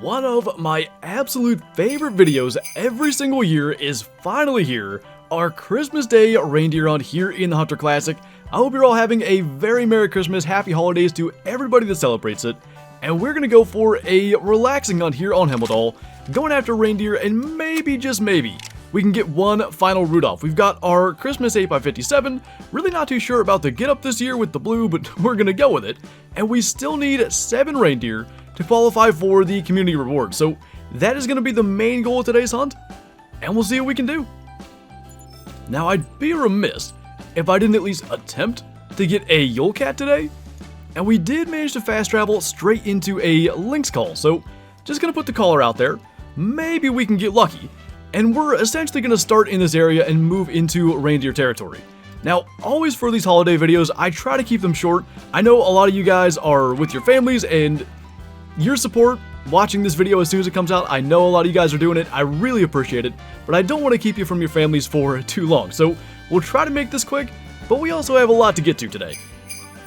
One of my absolute favorite videos every single year is finally here, our Christmas Day reindeer hunt here in the Hunter Classic. I hope you're all having a very Merry Christmas, Happy Holidays to everybody that celebrates it, and we're gonna go for a relaxing hunt here on Hemmeldal, going after reindeer, and maybe, just maybe, we can get one final Rudolph. We've got our Christmas 8x57, really not too sure about the getup this year with the blue, but we're gonna go with it, and we still need 7 reindeer to qualify for the community reward. So that is going to be the main goal of today's hunt, and we'll see what we can do. Now, I'd be remiss if I didn't at least attempt to get a Yule cat today, and we did manage to fast travel straight into a lynx call. So just going to put the caller out there, maybe we can get lucky, and we're essentially going to start in this area and move into reindeer territory. Now, always for these holiday videos, I try to keep them short. I know a lot of you guys are with your families, and your support watching this video as soon as it comes out, I know a lot of you guys are doing it, I really appreciate it, but I don't want to keep you from your families for too long, so we'll try to make this quick, but we also have a lot to get to today.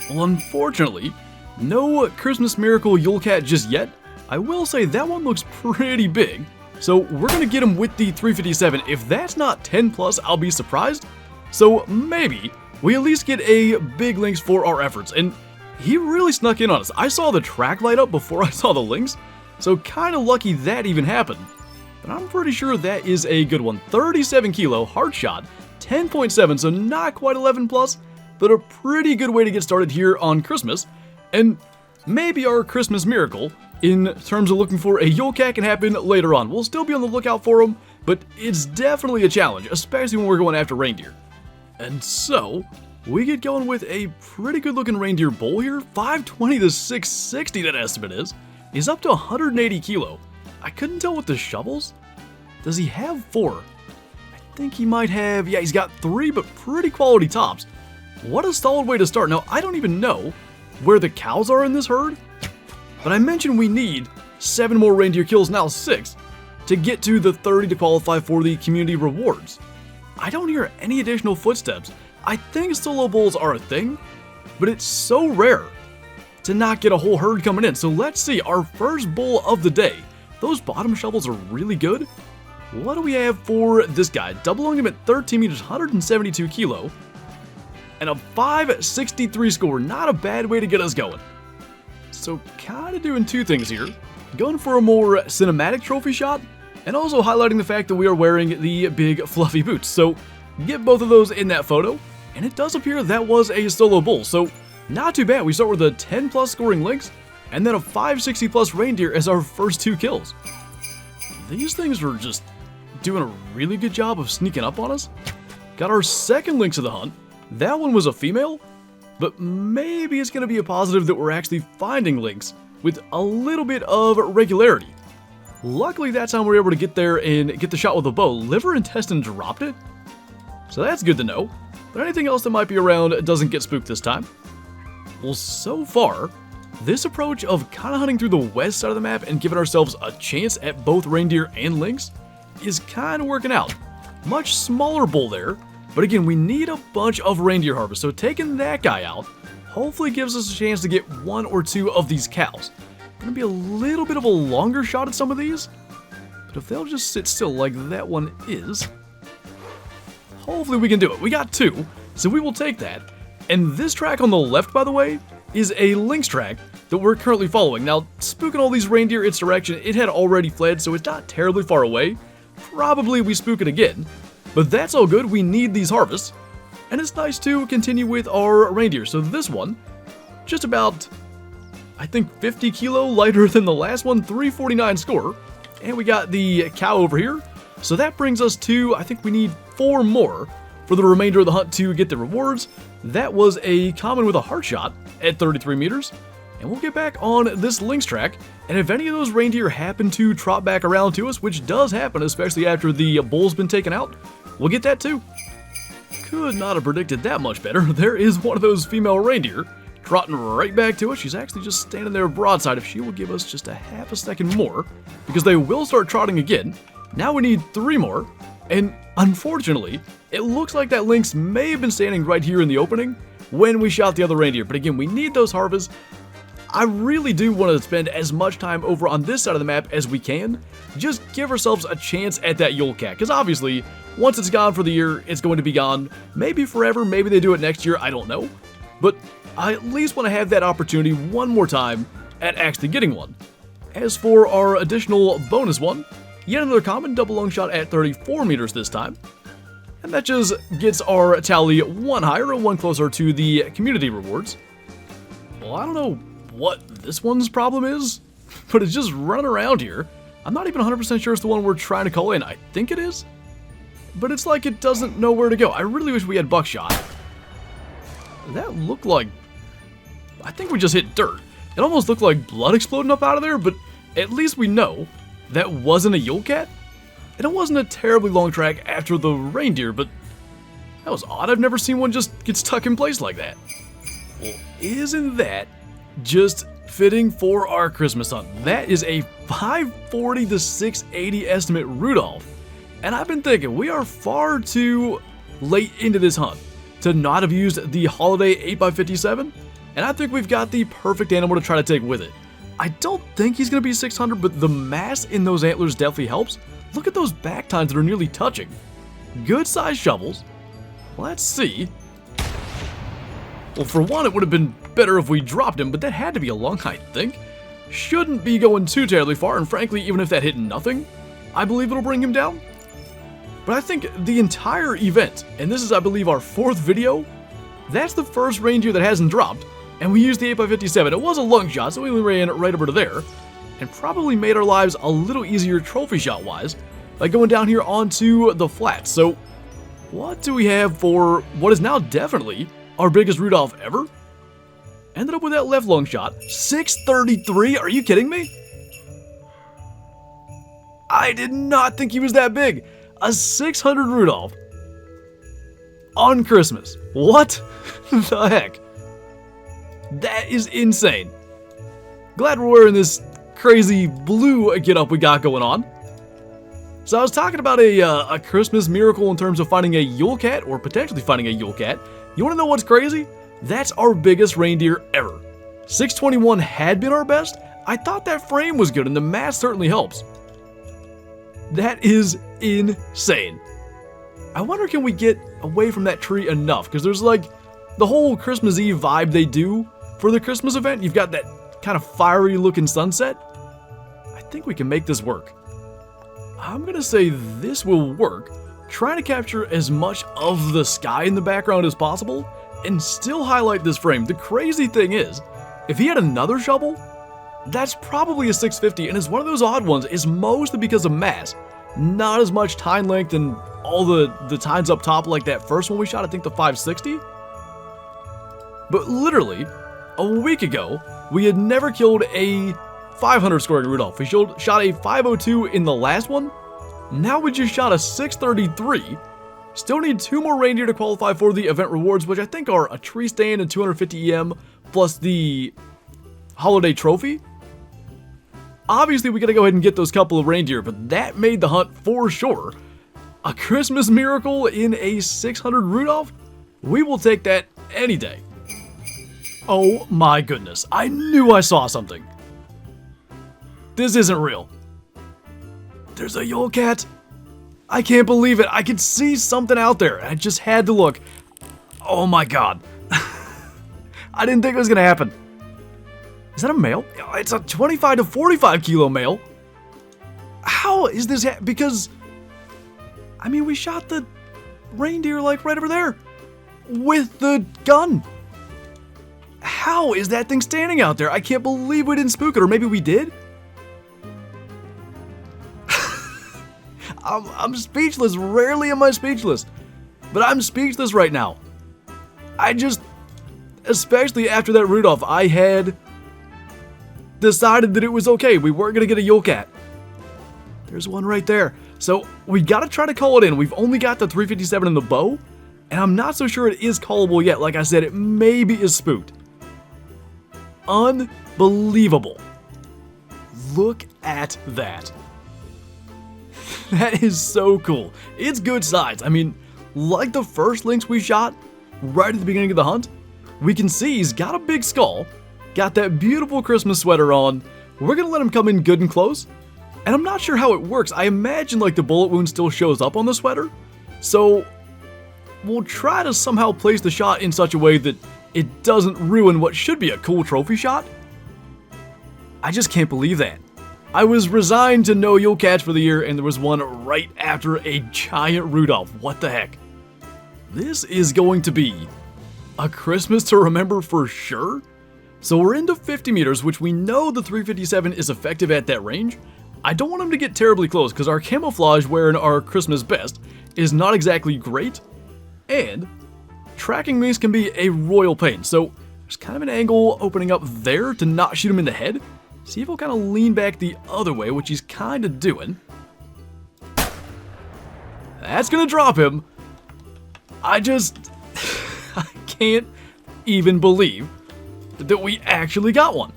Well, unfortunately, no Christmas Miracle Yule cat just yet. I will say that one looks pretty big, so we're going to get him with the 357. If that's not 10 plus, I'll be surprised, so maybe we at least get a big lynx for our efforts, and he really snuck in on us. I saw the track light up before I saw the lynx, so kind of lucky that even happened. But I'm pretty sure that is a good one. 37 kilo, hard shot, 10.7, so not quite 11 plus, but a pretty good way to get started here on Christmas. And maybe our Christmas miracle, in terms of looking for a Yule cat, can happen later on. We'll still be on the lookout for him, but it's definitely a challenge, especially when we're going after reindeer. And so we get going with a pretty good looking reindeer bull here. 520 to 660 that estimate is. He's up to 180 kilo. I couldn't tell with the shovels. Does he have 4? I think he might have, yeah, he's got 3, but pretty quality tops. What a solid way to start. Now, I don't even know where the cows are in this herd, but I mentioned we need 7 more reindeer kills, now 6, to get to the 30 to qualify for the community rewards. I don't hear any additional footsteps. I think solo bulls are a thing, but it's so rare to not get a whole herd coming in. So let's see, our first bull of the day. Those bottom shovels are really good. What do we have for this guy? Doubling him at 13 meters, 172 kilo, and a 563 score. Not a bad way to get us going. So kind of doing 2 things here. Going for a more cinematic trophy shot, and also highlighting the fact that we are wearing the big fluffy boots. So get both of those in that photo. And it does appear that was a solo bull, so not too bad. We start with a 10 plus scoring lynx, and then a 560 plus reindeer as our first 2 kills. These things were just doing a really good job of sneaking up on us. Got our second lynx of the hunt. That one was a female, but maybe it's going to be a positive that we're actually finding lynx with a little bit of regularity. Luckily, that time we were able to get there and get the shot with a bow. Liver intestine dropped it, so that's good to know. But anything else that might be around doesn't get spooked this time. Well, so far, this approach of kind of hunting through the west side of the map and giving ourselves a chance at both reindeer and lynx is kind of working out. Much smaller bull there, but again, we need a bunch of reindeer harvest, so taking that guy out hopefully gives us a chance to get 1 or 2 of these cows. Gonna be a little bit of a longer shot at some of these, but if they'll just sit still like that one is, hopefully we can do it. We got 2, so we will take that. And this track on the left, by the way, is a lynx track that we're currently following. Now, spooking all these reindeer its direction, it had already fled, so it's not terribly far away. Probably we spook it again, but that's all good. We need these harvests, and it's nice to continue with our reindeer. So this one, just about, I think, 50 kilo lighter than the last one, 349 score. And we got the cow over here. So that brings us to, I think we need 4 more for the remainder of the hunt to get the rewards. That was a common with a heart shot at 33 meters. And we'll get back on this lynx track. And if any of those reindeer happen to trot back around to us, which does happen, especially after the bull's been taken out, we'll get that too. Could not have predicted that much better. There is one of those female reindeer trotting right back to us. She's actually just standing there broadside. If she will give us just a half a second more, because they will start trotting again. Now we need 3 more, and unfortunately, it looks like that lynx may have been standing right here in the opening when we shot the other reindeer. But again, we need those harvests. I really do want to spend as much time over on this side of the map as we can. Just give ourselves a chance at that Yule cat, because obviously, once it's gone for the year, it's going to be gone. Maybe forever, maybe they do it next year, I don't know. But I at least want to have that opportunity one more time at actually getting one. As for our additional bonus one, yet another common double long shot at 34 meters this time. And that just gets our tally one higher and one closer to the community rewards. Well, I don't know what this one's problem is, but it's just running around here. I'm not even 100% sure it's the one we're trying to call in. I think it is, but it's like it doesn't know where to go. I really wish we had buckshot. That looked like, I think we just hit dirt. It almost looked like blood exploding up out of there, but at least we know that wasn't a Yule cat. And it wasn't a terribly long track after the reindeer, but that was odd. I've never seen one just get stuck in place like that. Well, isn't that just fitting for our Christmas hunt? That is a 540 to 680 estimate Rudolph. And I've been thinking we are far too late into this hunt to not have used the holiday 8x57. And I think we've got the perfect animal to try to take with it. I don't think he's going to be 600, but the mass in those antlers definitely helps. Look at those back tines that are nearly touching. Good sized shovels. Let's see. Well, for one, it would have been better if we dropped him, but that had to be a lung, I think. Shouldn't be going too terribly far, and frankly, even if that hit nothing, I believe it'll bring him down. But I think the entire event, and this is, I believe, our 4th video, that's the first reindeer that hasn't dropped, and we used the 8x57. It was a lung shot, so we ran right over to there, and probably made our lives a little easier trophy shot-wise by going down here onto the flats. So, what do we have for what is now definitely our biggest Rudolph ever? Ended up with that left lung shot. 633? Are you kidding me? I did not think he was that big. A 600 Rudolph on Christmas. What the heck? That is insane. Glad we're wearing this crazy blue getup we got going on. So I was talking about a Christmas miracle in terms of finding a Yule cat, or potentially finding a Yule cat. You want to know what's crazy? That's our biggest reindeer ever. 621 had been our best. I thought that frame was good, and the mass certainly helps. That is insane. I wonder, can we get away from that tree enough? Because there's like the whole Christmas Eve vibe they do for the Christmas event. You've got that kind of fiery looking sunset. I think we can make this work. I'm gonna say this will work, trying to capture as much of the sky in the background as possible and still highlight this frame. The crazy thing is, if he had another shovel, that's probably a 650, and it's one of those odd ones. It's mostly because of mass, not as much tine length and all the tines up top like that first one we shot, I think the 560. But literally, a week ago, we had never killed a 500 scoring Rudolph. We shot a 502 in the last one. Now we just shot a 633. Still need 2 more reindeer to qualify for the event rewards, which I think are a tree stand and 250 EM, plus the holiday trophy. Obviously, we gotta go ahead and get those couple of reindeer, but that made the hunt for sure. A Christmas miracle in a 600 Rudolph? We will take that any day. Oh my goodness, I knew I saw something. This isn't real. There's a Yule cat. I can't believe it. I could see something out there. I just had to look. Oh my god. I didn't think it was gonna happen. Is that a male? It's a 25 to 45 kilo male. How is this because, I mean, we shot the reindeer like right over there with the gun. How is that thing standing out there? I can't believe we didn't spook it, or maybe we did? I'm speechless. Rarely am I speechless, but I'm speechless right now. I just, especially after that Rudolph, I had decided that it was okay. We weren't going to get a Yule cat. There's one right there. So we got to try to call it in. We've only got the 357 in the bow, and I'm not so sure it is callable yet. Like I said, it maybe is spooked. Unbelievable. Look at that. That is so cool. It's good size. I mean, like the first lynx we shot right at the beginning of the hunt, we can see he's got a big skull, got that beautiful Christmas sweater on. We're gonna let him come in good and close. And I'm not sure how it works. I imagine like the bullet wound still shows up on the sweater. So we'll try to somehow place the shot in such a way that it doesn't ruin what should be a cool trophy shot. I just can't believe that. I was resigned to no Yule cats for the year, and there was one right after a giant Rudolph. What the heck? This is going to be a Christmas to remember for sure. So we're into 50 meters, which we know the 357 is effective at that range. I don't want him to get terribly close because our camouflage wearing our Christmas best is not exactly great. And tracking these can be a royal pain. So there's kind of an angle opening up there to not shoot him in the head. See if he'll kind of lean back the other way, which he's kind of doing. That's going to drop him. I can't even believe that we actually got one.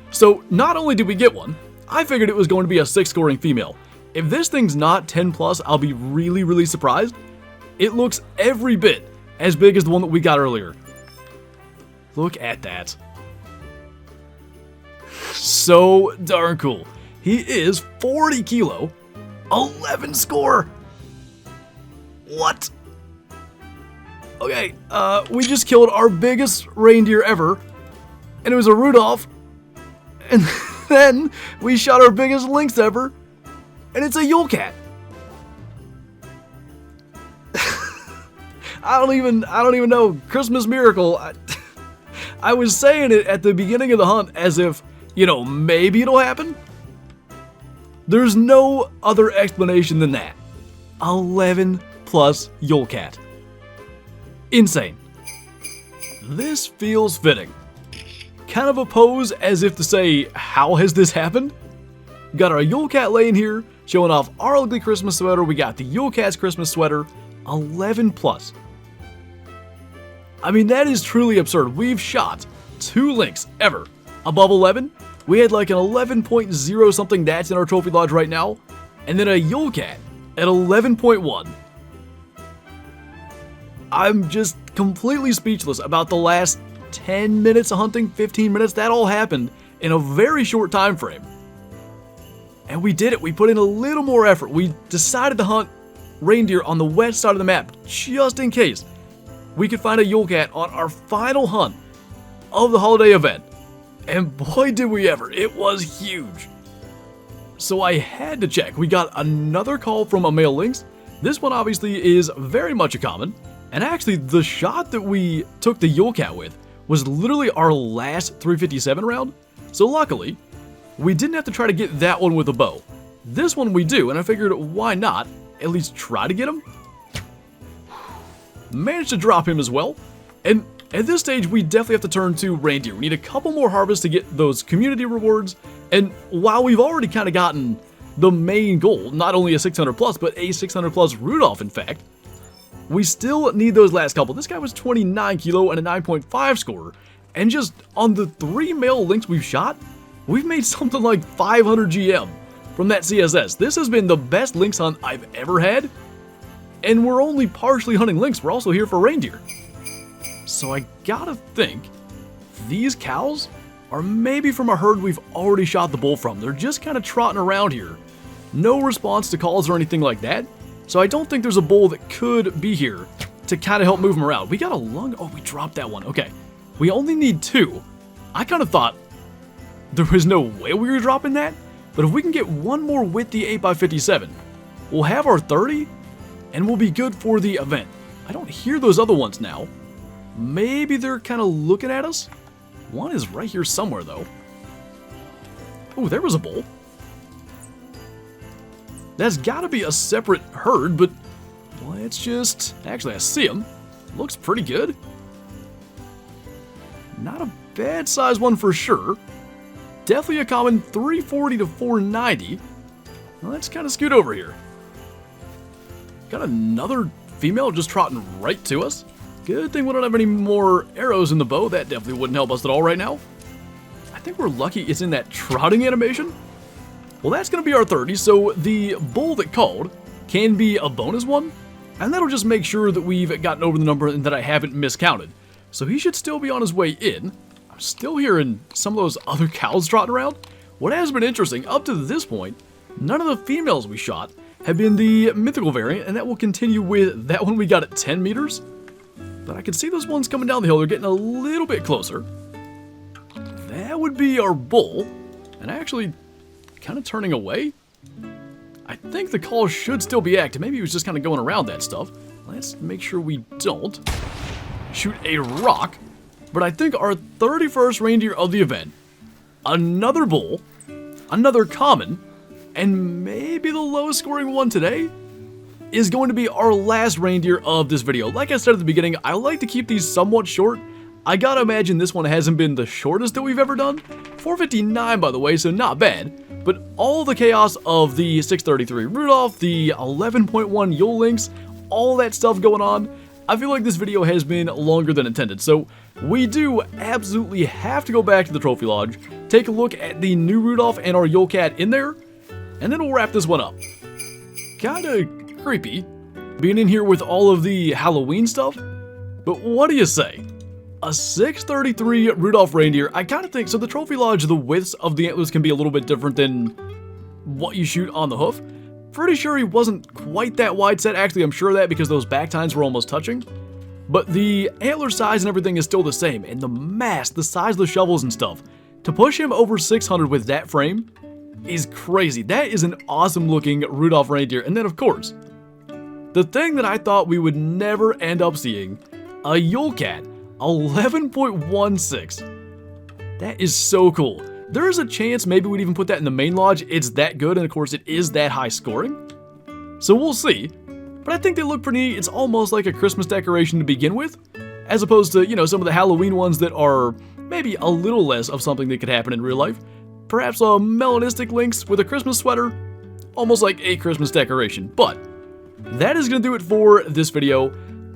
So not only did we get one, I figured it was going to be a 6 scoring female. If this thing's not 10 plus, I'll be really, really surprised. It looks every bit as big as the one that we got earlier. Look at that. So darn cool. He is 40 kilo, 11 score. What? Okay, we just killed our biggest reindeer ever, and it was a Rudolph. And then we shot our biggest lynx ever, and it's a Yule cat. I don't even know. Christmas miracle. I was saying it at the beginning of the hunt as if, you know, maybe it'll happen. There's no other explanation than that. 11 plus Yule cat. Insane. This feels fitting. Kind of a pose as if to say, how has this happened? Got our Yule cat laying here, showing off our ugly Christmas sweater. We got the Yule cat's Christmas sweater, 11 plus. I mean, that is truly absurd. We've shot 2 lynx ever above 11. We had like an 11.0 something that's in our trophy lodge right now, and then a Yule cat at 11.1. I'm just completely speechless about the last 10 minutes of hunting, 15 minutes. That all happened in a very short time frame. And we did it. We put in a little more effort. We decided to hunt reindeer on the west side of the map just in case we could find a Yule cat on our final hunt of the holiday event. And boy did we ever, it was huge. So I had to check. We got another call from a male lynx. This one obviously is very much a common. And actually the shot that we took the Yule cat with was literally our last 357 round. So luckily, we didn't have to try to get that one with a bow. This one we do, and I figured why not at least try to get him. Managed to drop him as well. And at this stage, we definitely have to turn to reindeer. We need a couple more harvests to get those community rewards. And while we've already kind of gotten the main goal, not only a 600 plus, but a 600 plus Rudolph, in fact, we still need those last couple. This guy was 29 kilo and a 9.5 score. And just on the 3 male lynx we've shot, we've made something like 500 GM from that CSS. This has been the best lynx hunt I've ever had. And we're only partially hunting lynx, we're also here for reindeer. So I gotta think, these cows are maybe from a herd we've already shot the bull from. They're just kind of trotting around here. No response to calls or anything like that. So I don't think there's a bull that could be here to kind of help move them around. We got a lung, oh, we dropped that one, okay. We only need 2. I kind of thought there was no way we were dropping that, but if we can get one more with the 8x57, we'll have our 30, and we'll be good for the event. I don't hear those other ones now. Maybe they're kind of looking at us. One is right here somewhere, though. Oh, there was a bull. That's got to be a separate herd, but let's just... Actually, I see him. Looks pretty good. Not a bad size one for sure. Definitely a common 340 to 490. Let's kind of scoot over here. Got another female just trotting right to us. Good thing we don't have any more arrows in the bow. That definitely wouldn't help us at all right now. I think we're lucky it's in that trotting animation. Well, that's going to be our 30, so the bull that called can be a bonus one, and that'll just make sure that we've gotten over the number and that I haven't miscounted. So he should still be on his way in. I'm still hearing some of those other cows trotting around. What has been interesting, up to this point, none of the females we shot have been the mythical variant, and that will continue with that one we got at 10 meters. But I can see those ones coming down the hill. They're getting a little bit closer. That would be our bull, and actually kind of turning away. I think the call should still be active. Maybe he was just kind of going around that stuff. Let's make sure we don't shoot a rock. But I think our 31st reindeer of the event, another bull, another common, and maybe the lowest scoring one today, is going to be our last reindeer of this video. Like I said at the beginning, I like to keep these somewhat short. I gotta imagine this one hasn't been the shortest that we've ever done. 4:59 by the way, so not bad. But all the chaos of the 6:33 Rudolph, the 11.1 Yule links, all that stuff going on, I feel like this video has been longer than intended. So we do absolutely have to go back to the trophy lodge, take a look at the new Rudolph and our Yule cat in there, and then we'll wrap this one up. Kinda creepy being in here with all of the Halloween stuff, but what do you say? A 633 Rudolph reindeer, I kind of think, so the trophy lodge, the widths of the antlers can be a little bit different than what you shoot on the hoof. Pretty sure he wasn't quite that wide set, actually I'm sure of that because those back tines were almost touching. But the antler size and everything is still the same, and the mass, the size of the shovels and stuff, to push him over 600 with that frame is crazy. That is an awesome looking Rudolph reindeer. And then of course, the thing that I thought we would never end up seeing, a Yule cat, 11.16. That is so cool. There is a chance maybe we'd even put that in the main lodge. It's that good, and of course it is that high scoring. So we'll see. But I think they look pretty neat. It's almost like a Christmas decoration to begin with, as opposed to, you know, some of the Halloween ones that are maybe a little less of something that could happen in real life. Perhaps a melanistic lynx with a Christmas sweater, almost like a Christmas decoration. But that is going to do it for this video.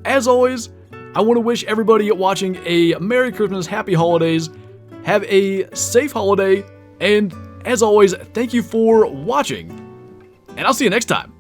As always, I want to wish everybody watching a Merry Christmas, Happy Holidays, have a safe holiday, and as always, thank you for watching, and I'll see you next time.